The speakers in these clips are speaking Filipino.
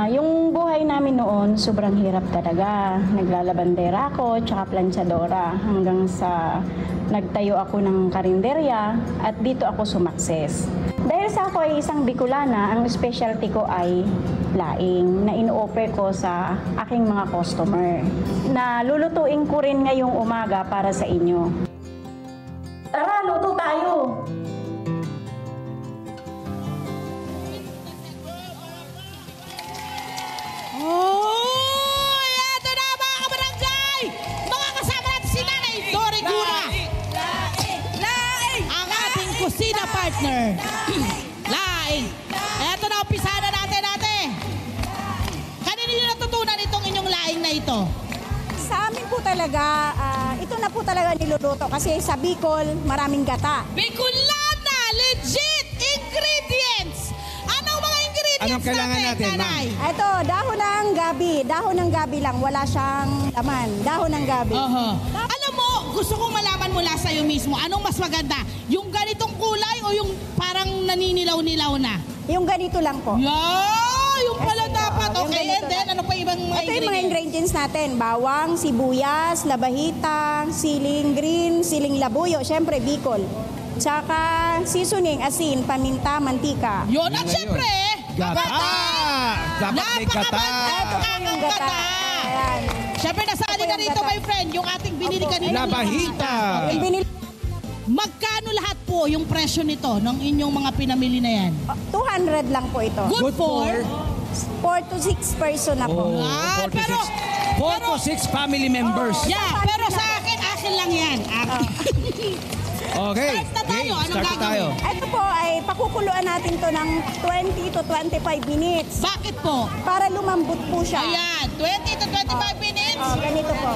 Yung buhay namin noon, sobrang hirap talaga. Naglalabandera ako, tsaka planchadora. Hanggang sa nagtayo ako ng karinderya at dito ako sumakses. Dahil sa ako ay isang Bicolana, ang specialty ko ay laing na ino-offer ko sa aking mga customer. Na lulutuin ko rin ngayong umaga para sa inyo. Tara, luto tayo! Oh! Ito na mga kabarangay! Mga kasama natin si Nanay Dory Gura. Laing! Ang ating kusina partner. Laing! Ito na, umpisana natin. Kanino nyo natutunan itong inyong laing na ito? Sa amin po talaga, ito na po talaga niluluto kasi sa Bicol, maraming gata. Bicolana! Legit! Ingredients! Anong mga ingredients Anong kailangan natin, ma'am? Nanay? Ito, dahon ng gabi. Dahon ng gabi lang, wala siyang laman. Dahon ng gabi. Alam mo, gusto kong malaman mula sa'yo mismo, anong mas maganda? Yung ganitong kulay o yung parang naninilaw-nilaw na? Yung ganito lang po. Yung pala dapat. yung Okay, ganito and then, lang. ano pa ibang mga Ito yung mga ingredients natin. Bawang, sibuyas, labahita, siling green, siling labuyo, syempre Bicol. Tsaka seasoning, asin, paminta, mantika. Yun, at syempre, Gata! Dapat may gata! Ito po yung gata. Ayan. Syempre, nasali ka yung rito, gata. my friend, yung ating binili Opo. kanina. Labahita! Yung binili, Magkano lahat po yung presyo nito ng inyong mga pinamili na yan? 200 lang po ito. Good for? 4 to 6 person na po. Ah, pero, 4 to 6 family members. yeah, pero sa akin lang yan. Okay. Start na tayo. Anong Start na gagawin? tayo. Ito po ay pakukuluan natin to ng 20 to 25 minutes Bakit po? para lumambot po siya. Ayan, 20 to 25 minutes. Ganito po.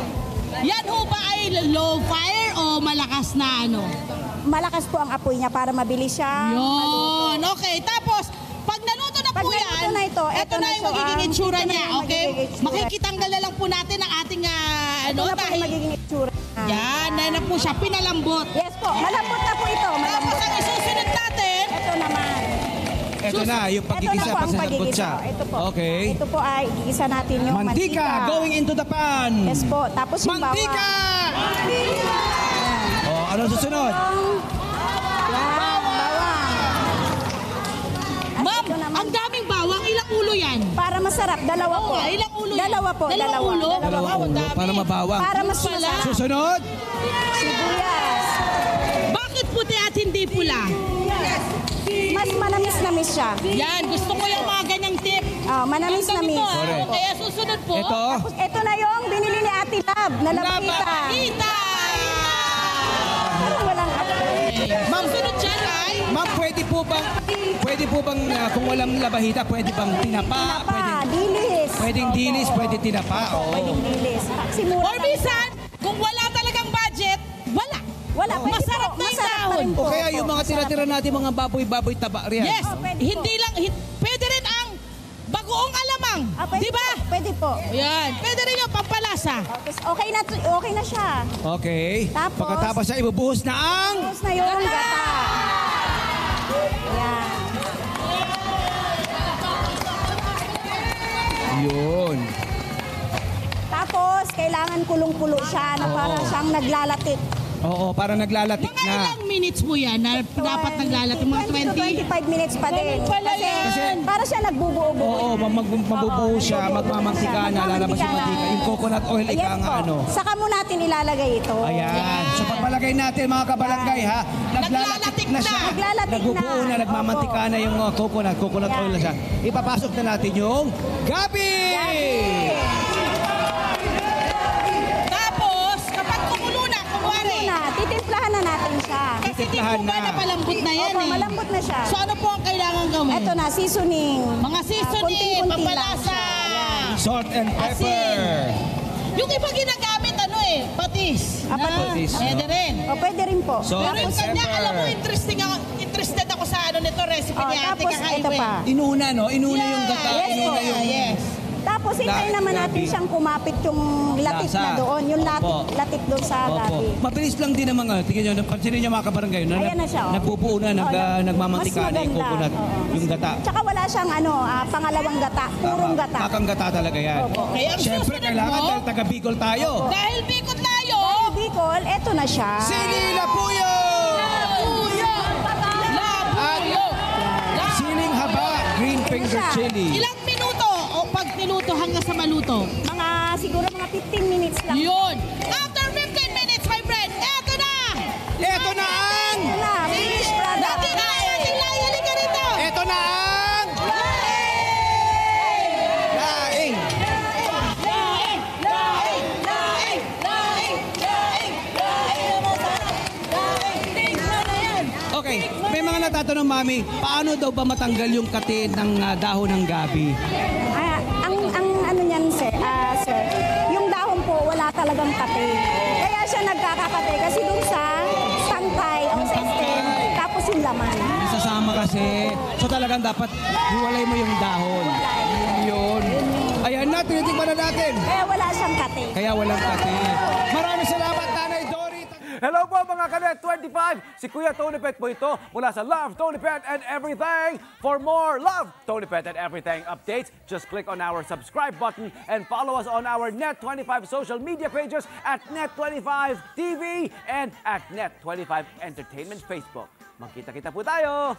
Yan ho ba ay low fire o malakas na ano? Malakas po ang apoy niya para mabilis siya. Yun, okay. Tapos, pag naluto na Pag po naluto yan, na ito na yung siya, magiging itsura ito na niya, yung okay? magiging itsura. Makikitanggal na lang po natin ang ating, Ito na po yung magiging itsura. yan, na po siya, pinalambot. Yes po, malambot na po ito. Tapos Malambot ang na. isusunod natin, Ito naman. Ito na, yung Ito na pagigisa, po ang pasasagot pagigisa. siya. Ito po. Okay. Ito po ay igisa natin yung Mantika, going into the pan. Yes po. Tapos yung Mantika! bawang. Oh, ano susunod? Yan, bawang. ma'am, ito naman. ang daming bawang, ilang ulo yan? Para masarap, dalawa Oo po. nga, ilang ulo yan? Dalawa po, Dalawang ulo? Dalawang Wow, ang ulo, dami. para mabawang. Para mas Pala. masarap. Susunod? Sibuyas. Bakit puti at hindi pula? Mas manamis-namis siya. Yan, gusto ko yung mga ganyang tip. Manamis-namis. Ganito, Correct. kaya susunod po. Ito. Tapos ito na yung binili ni Ate Lab na lapita. Labahita! Parang walang apoy. Ma'am, Susunod dyan ay... ma'am, pwede po bang kung walang labahita, pwede bang tinapa? Dilis. Pwedeng dilis, pwede tinapa. Oo. Pwedeng dilis. Kasi mura Or lang. minsan, kung wala talagang budget, wala. Wala, pwede Masarap po. na yung Masarap pa dahon. rin po. O kaya yung mga tira-tira natin, mga baboy-baboy taba riyan. Yes, pwede po. hindi lang, pwede rin ang bagoong alamang. Pwede Di ba? po. Pwede po. Yan, pwede rin yung pampalasa. Tapos okay na siya. Okay. Tapos- Pagkatapos siya, ibubuhos na ang... Tapos na yung gata. Ayan. Yun. Tapos, kailangan kulong-kulo siya na para siyang naglalatik. Oo, para naglalatik Mga na. ilang minutes mo yan na dapat naglalating? Mga 20 to 25 minutes pa din. Ganun pala yan. Kasi para siya nagbubuo-buo. Oo, mabubuo siya, magmamantika na, lalabas yung mantika. Yung coconut oil, Yes ika nga po. ano. Saka mo natin ilalagay ito. Ayan. So pagpalagay natin mga kabarangay ha, naglalatik na siya. Naglalatik Nagbubuo na. na, nagmamantika na yung coconut oil na siya. Ipapasok na natin yung gabi! Tapos, kapag kumulo na, kumwari. Titimplahan na natin siya. Kasi di Titimplahan po ba na. napalambot na yan Opo, eh. malambot na siya. So ano po ang kailangan gawin? Ito na, seasoning. Mga seasoning, Kunting-kunti lang pampalasa. siya. Ayan. Salt and pepper. Yung iba ginagamit, patis. patis. Pwede rin. O, pwede rin po. So, Pero yung kanya, pepper. alam mo, interested ako sa nito, recipe Oh, ni Ate tapos Kakaibe. ito pa. Inuna, no? Inuna yung gata. Yes Inuna po. yung... Yes. Tapos Tapos hintayin naman natin siyang kumapit yung latik Lasa. na doon. Yung Opo. latik doon sa gabi. Mabilis lang din naman. Tingnan nyo, pansinin nyo mga kabarangay. Ayan na siya, oh. Nagpupuo na, nagmamantika Mas na yung maganda. coconut, Oo. yung gata. Tsaka wala siyang pangalawang gata. Purong gata. Kakang gata talaga yan. Opo. Kaya ang Siyempre, susunod kailangan mo, dahil taga-Bicol tayo. dahil bikot tayo, Bicol, eto na siya. Sili Lapuyo! Labuyo! Labuyo! Siling haba, green finger siya. chili. Ilang minuto o pag niluto hanggang sa maluto? Siguro mga 15 minutes lang. Yun! After 15 minutes, my friend, eto na! Ito na ang! Ito na, finished product. Natin na ang ating laing. Halika rito! Ito na ang! Laing! Okay, may mga natatanong, Mami, paano daw ba matanggal yung kate ng dahon ng gabi? Ang ano niyan, sir, yung dahon po, wala talagang kate. Kaya siya nagkakakate kasi dun sa tangkay o sa stem, tapos yung laman. Sasama kasi. So talagang dapat hiwalay mo yung dahon. Yun. Ayan na, tinitigman na natin. Kaya wala siyang kate. Kaya walang kate. Maraming salamat, Nanay Dory. Hello po mga Kanet 25! Si Kuya Tony Pet po ito mula sa Love, Tony Pet and Everything. For more Love, Tony Pet and Everything updates, just click on our subscribe button and follow us on our Net25 social media pages at Net25 TV and at Net25 Entertainment Facebook. Magkita-kita po tayo!